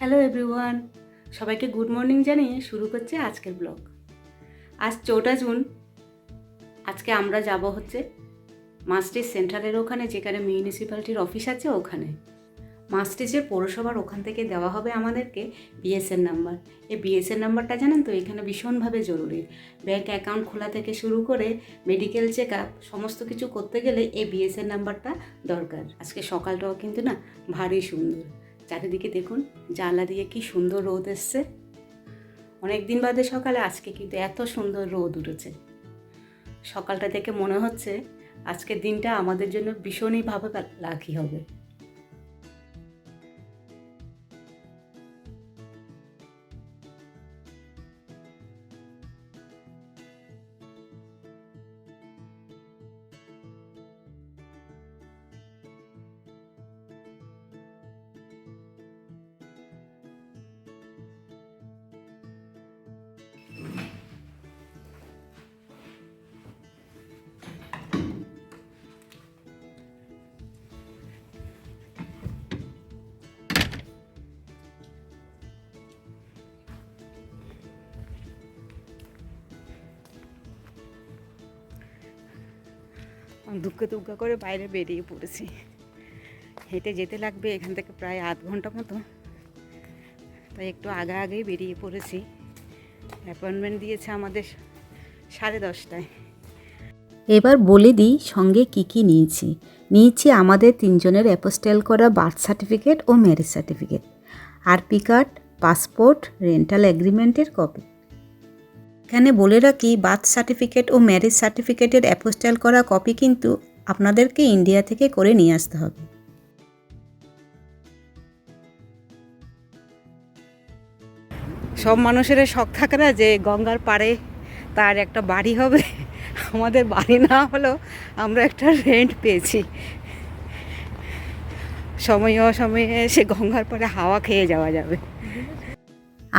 Hello everyone, সবাইকে good morning জানিয়ে শুরু করছে আজকের ব্লগ। আজ 4 জুন। আজকে আমরা যাব হচ্ছে মাস্টিচ সেন্টারের ওখানে, যেখানে মিউনিসিপ্যালিটির অফিস আছে ওখানে। মাস্টিচের পৌরসভার ওখান থেকে দেওয়া হবে আমাদেরকে বিএসএন নাম্বার। এই বিএসএন নাম্বারটা জানেন তো, এখানে ভীষণভাবে জরুরি। ব্যাঙ্ক অ্যাকাউন্ট খোলা থেকে শুরু করে মেডিকেল চেক আপ সমস্ত কিছু করতে গেলে এই বিএসএন নাম্বারটা দরকার। আজকে সকালটাও কিন্তু না ভারী সুন্দর। চারিদিকে দেখুন, জানলা দিয়ে কি সুন্দর রোদ এসছে। অনেক দিন বাদে সকালে আজকে কিন্তু এত সুন্দর রোদ উঠেছে। সকালটা দেখে মনে হচ্ছে আজকের দিনটা আমাদের জন্য ভীষণইভাবে লাকি হবে। দুগ্গা দুগ্গা করে বাইরে বেরিয়ে পড়েছি। হেঁটে যেতে লাগবে এখান থেকে প্রায় আধ ঘন্টা মতো, তাই একটু আগেই বেরিয়ে পড়েছি। অ্যাপয়েন্টমেন্ট দিয়েছে আমাদের 10:30টায়। এবার বলে দিই সঙ্গে কি নিয়েছি আমাদের 3 জনের অ্যাপোস্টাইল করা বার্থ সার্টিফিকেট ও marriage certificate, RP card, passport, rental এগ্রিমেন্টের কপি। এখানে বলে রাখি, বার্থ সার্টিফিকেট ও ম্যারেজ সার্টিফিকেটের অ্যাপোস্টাইল করা কপি কিন্তু আপনাদেরকে ইন্ডিয়া থেকে করে নিয়ে আসতে হবে। সব মানুষের শখ থাকে না যে গঙ্গার পাড়ে তার একটা বাড়ি হবে। আমাদের বাড়ি না হলেও আমরা একটা রেন্ট পেয়েছি। সময়ে অসময়ে সে গঙ্গার পাড়ে হাওয়া খেয়ে যাওয়া যাবে।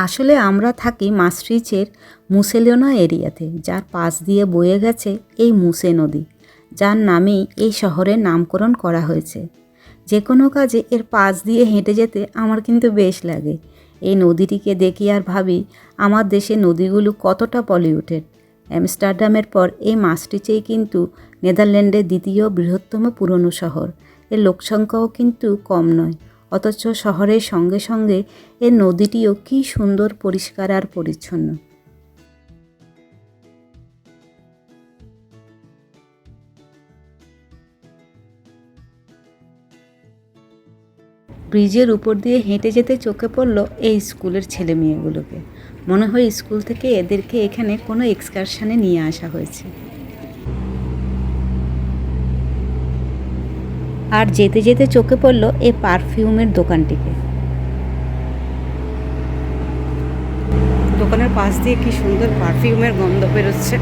আসলে আমরা থাকি মাস্ট্রিচের মুসেলিনা এরিয়াতে, যার পাশ দিয়ে বয়ে গেছে এই মুসে নদী, যার নামেই এই শহরের নামকরণ করা হয়েছে। যে কোনো কাজে এর পাশ দিয়ে হেঁটে যেতে আমার কিন্তু বেশ লাগে। এই নদীটিকে দেখি আর ভাবি আমার দেশের নদীগুলো কতটা পলিউটেড। অ্যামস্টারডামের পর এই মাস্ট্রিচেই কিন্তু নেদারল্যান্ডের দ্বিতীয় বৃহত্তম পুরনো শহর। এর লোকসংখ্যাও কিন্তু কম নয়, অথচ শহরের সঙ্গে সঙ্গে এর নদীটিও কী সুন্দর পরিষ্কার আর পরিচ্ছন্ন। ব্রিজের উপর দিয়ে হেঁটে যেতে চোখে পড়ল এই স্কুলের ছেলে মেয়েগুলোকে। মনে হয় স্কুল থেকে এদেরকে এখানে কোনো এক্সকারশনে নিয়ে আসা হয়েছে। আর যেতে যেতে চোখে পড়ল এই পারফিউমের দোকানটিকে। দোকানের পাশ দিয়ে কি সুন্দর পারফিউমের গন্ধ বেরোচ্ছে।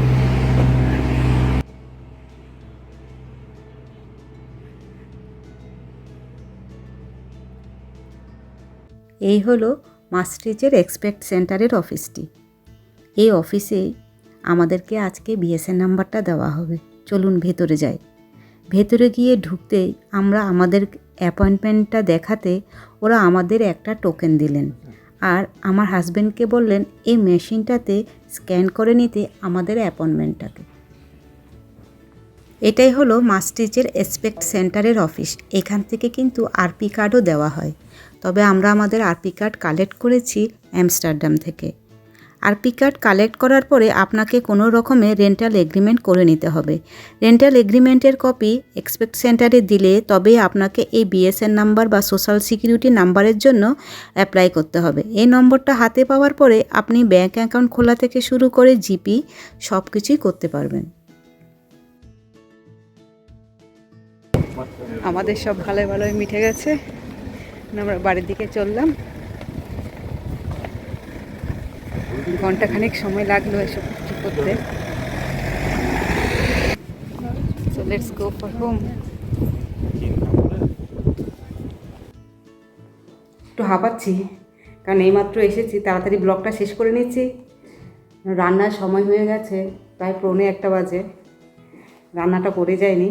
এই হলো মাস্ট্রিচের এক্সপেক্ট সেন্টারের অফিসটি। এই অফিসেই আমাদেরকে আজকে বিএসএন নাম্বারটা দেওয়া হবে। চলুন ভেতরে যাই। ভেতরে গিয়ে ঢুকতেই আমরা আমাদের অ্যাপয়েন্টমেন্টটা দেখাতে ওরা আমাদের একটা টোকেন দিলেন, আর আমার হাজব্যান্ডকে বললেন এই মেশিনটাতে স্ক্যান করে নিতে আমাদের অ্যাপয়েন্টমেন্টটাকে। এটাই হলো মাস্ট্রিচের এক্সপেক্ট সেন্টারের অফিস। এখান থেকে কিন্তু আরপি কার্ডও দেওয়া হয়, তবে আমরা আমাদের আরপি কার্ড কালেক্ট করেছি অ্যামস্টারডাম থেকে। আরপি কার্ড কালেক্ট করার পরে আপনাকে কোনো রকমের রেন্টাল এগ্রিমেন্ট করে নিতে হবে। রেন্টাল এগ্রিমেন্টের কপি এক্সপেক্ট সেন্টারে দিলে তবে আপনাকে এই বিএসএন নাম্বার বা সোশ্যাল সিকিউরিটি নাম্বারের জন্য অ্যাপ্লাই করতে হবে। এই নম্বরটা হাতে পাওয়ার পরে আপনি ব্যাঙ্ক অ্যাকাউন্ট খোলা থেকে শুরু করে জিপি সব কিছুই করতে পারবেন। আমাদের সব ভালোই মিটে গেছে, আমরা বাড়ির দিকে চললাম। ঘন্টাখানেক সময় লাগলো এসব কিছু করতে। So let's go for home. একটু হাঁপাচ্ছি, কারণ এইমাত্র এসেছি, তাড়াতাড়ি ব্লগটা শেষ করে নিচ্ছি। রান্নার সময় হয়ে গেছে, প্রায় 1:45 বাজে। রান্নাটা করে যায়নি।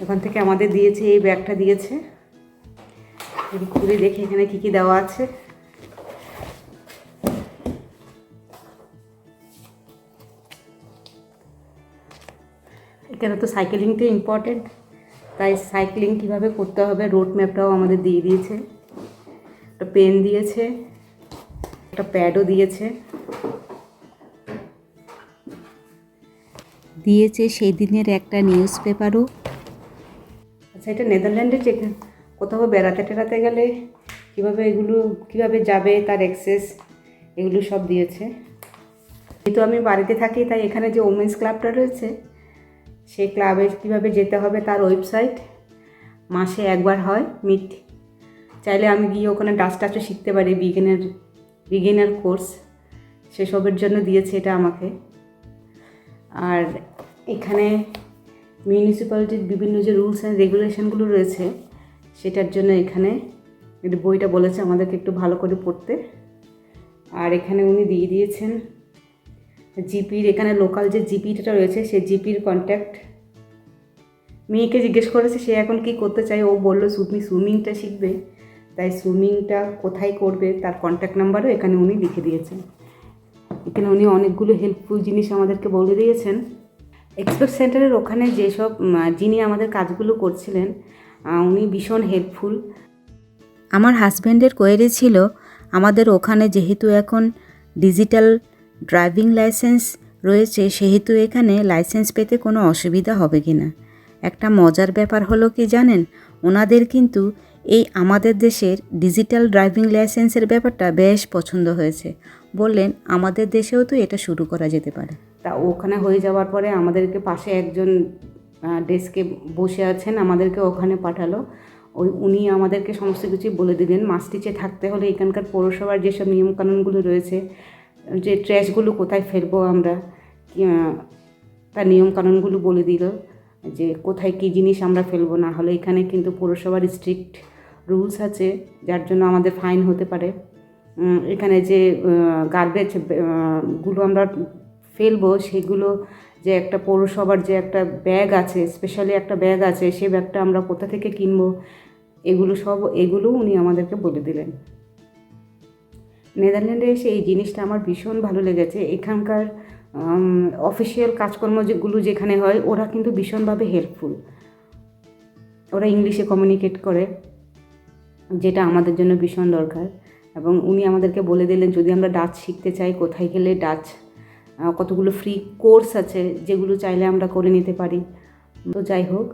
ওখান থেকে আমাদের দিয়েছে, এই ব্যাগটা দিয়েছে। ঘুরে দেখি এখানে কী কী দেওয়া আছে। এখানে তো সাইকেলিংটা ইম্পর্টেন্ট, তাই সাইক্লিং কীভাবে করতে হবে রোড ম্যাপটাও আমাদের দিয়ে দিয়েছে। একটা পেন দিয়েছে, একটা প্যাডও দিয়েছে। দিয়েছে সেই দিনের একটা নিউজ পেপারও। আচ্ছা, এটা নেদারল্যান্ডে যেখানে কোথাও বেড়াতে টেড়াতে গেলে কীভাবে যাবে তার অ্যাক্সেস এগুলো সব দিয়েছে। যেহেতু আমি বাড়িতে থাকি তাই এখানে যে ওমেন্স ক্লাবটা রয়েছে সেই ক্লাবে কীভাবে যেতে হবে তার ওয়েবসাইট মাসে একবার হয় মিট। চাইলে আমি গিয়ে ওখানে ডান্স টাচও শিখতে পারি, বিগিনার কোর্স সেসবের জন্য দিয়েছে এটা আমাকে। আর এখানে মিউনিসিপ্যালিটির বিভিন্ন যে রুলস অ্যান্ড রেগুলেশনগুলো রয়েছে সেটার জন্য এখানে বইটা বলেছে আমাদেরকে একটু ভালো করে পড়তে। আর এখানে উনি দিয়ে দিয়েছেন জিপির, এখানে লোকাল যে জিপিটা রয়েছে সেই জিপির কন্ট্যাক্ট। মেয়েকে জিজ্ঞেস করেছে সে এখন কি করতে চায়, ও বললো সুইমিংটা শিখবে, তাই সুইমিংটা কোথায় করবে তার কন্ট্যাক্ট নাম্বারও এখানে উনি লিখে দিয়েছেন। এখানে উনি অনেকগুলো হেল্পফুল জিনিস আমাদেরকে বলে দিয়েছেন। এক্সপ্রেস সেন্টারের ওখানে যেসব যিনি আমাদের কাজগুলো করছিলেন উনি ভীষণ হেল্পফুল। আমার হাজব্যান্ডের কোয়েরি ছিল আমাদের ওখানে যেহেতু এখন ডিজিটাল ড্রাইভিং লাইসেন্স রয়েছে সেহেতু এখানে লাইসেন্স পেতে কোনো অসুবিধা হবে কি না। একটা মজার ব্যাপার হলো কি জানেন, ওনাদের কিন্তু এই আমাদের দেশের ডিজিটাল ড্রাইভিং লাইসেন্সের ব্যাপারটা বেশ পছন্দ হয়েছে। বললেন আমাদের দেশেও তো এটা শুরু করা যেতে পারে। তা ওখানে হয়ে যাওয়ার পরে আমাদেরকে পাশে একজন ডেস্কে বসে আছেন, আমাদেরকে ওখানে পাঠালো। উনি আমাদেরকে সমস্ত কিছুই বলে দিলেন। মাস্টিচে থাকতে হলে এখানকার পৌরসভার যেসব নিয়মকানুনগুলো রয়েছে, যে ট্র্যাশগুলো কোথায় ফেলবো আমরা, তার নিয়মকানুনগুলো বলে দিল যে কোথায় কী জিনিস আমরা ফেলবো, না হলে এখানে কিন্তু পৌরসভার স্ট্রিক্ট রুলস আছে যার জন্য আমাদের ফাইন হতে পারে। এখানে যে গার্বেজগুলো আমরা ফেলবো সেগুলো যে একটা পৌরসভার যে একটা ব্যাগ আছে, স্পেশালি একটা ব্যাগ আছে, সেই ব্যাগটা আমরা কোথা থেকে কিনবো এগুলো উনি আমাদেরকে বলে দিলেন। নেদারল্যান্ডে এসে এই জিনিসটা আমার ভীষণ ভালো লেগেছে। এখানকার অফিসিয়াল কাজকর্ম যেগুলো যেখানে হয় ওরা কিন্তু ভীষণভাবে হেল্পফুল। ওরা ইংলিশে কমিউনিকেট করে, যেটা আমাদের জন্য ভীষণ দরকার। এবং উনি আমাদেরকে বলে দিলেন যদি আমরা ডাচ শিখতে চাই কোথায় গেলে ডাচ কতগুলো ফ্রি কোর্স আছে যেগুলো চাইলে আমরা করে নিতে পারি। তো যাই হোক,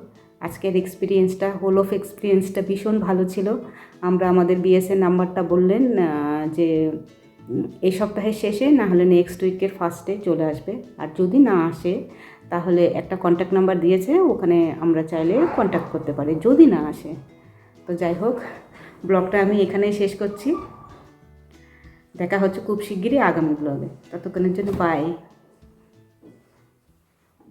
আজকের এক্সপিরিয়েন্সটা ভীষণ ভালো ছিল। আমরা আমাদের বিএসএ নাম্বারটা বললেন যে এই সপ্তাহের শেষে না হলে নেক্সট উইকের ফার্স্টে চলে আসবে। আর যদি না আসে তাহলে একটা কন্ট্যাক্ট নাম্বার দিয়েছে, ওখানে আমরা চাইলে কন্ট্যাক্ট করতে পারি যদি না আসে। তো যাই হোক, ব্লগটা আমি এখানেই শেষ করছি। দেখা হচ্ছে খুব শিগগিরই আগামী ব্লগে। ততক্ষণের জন্য বাই।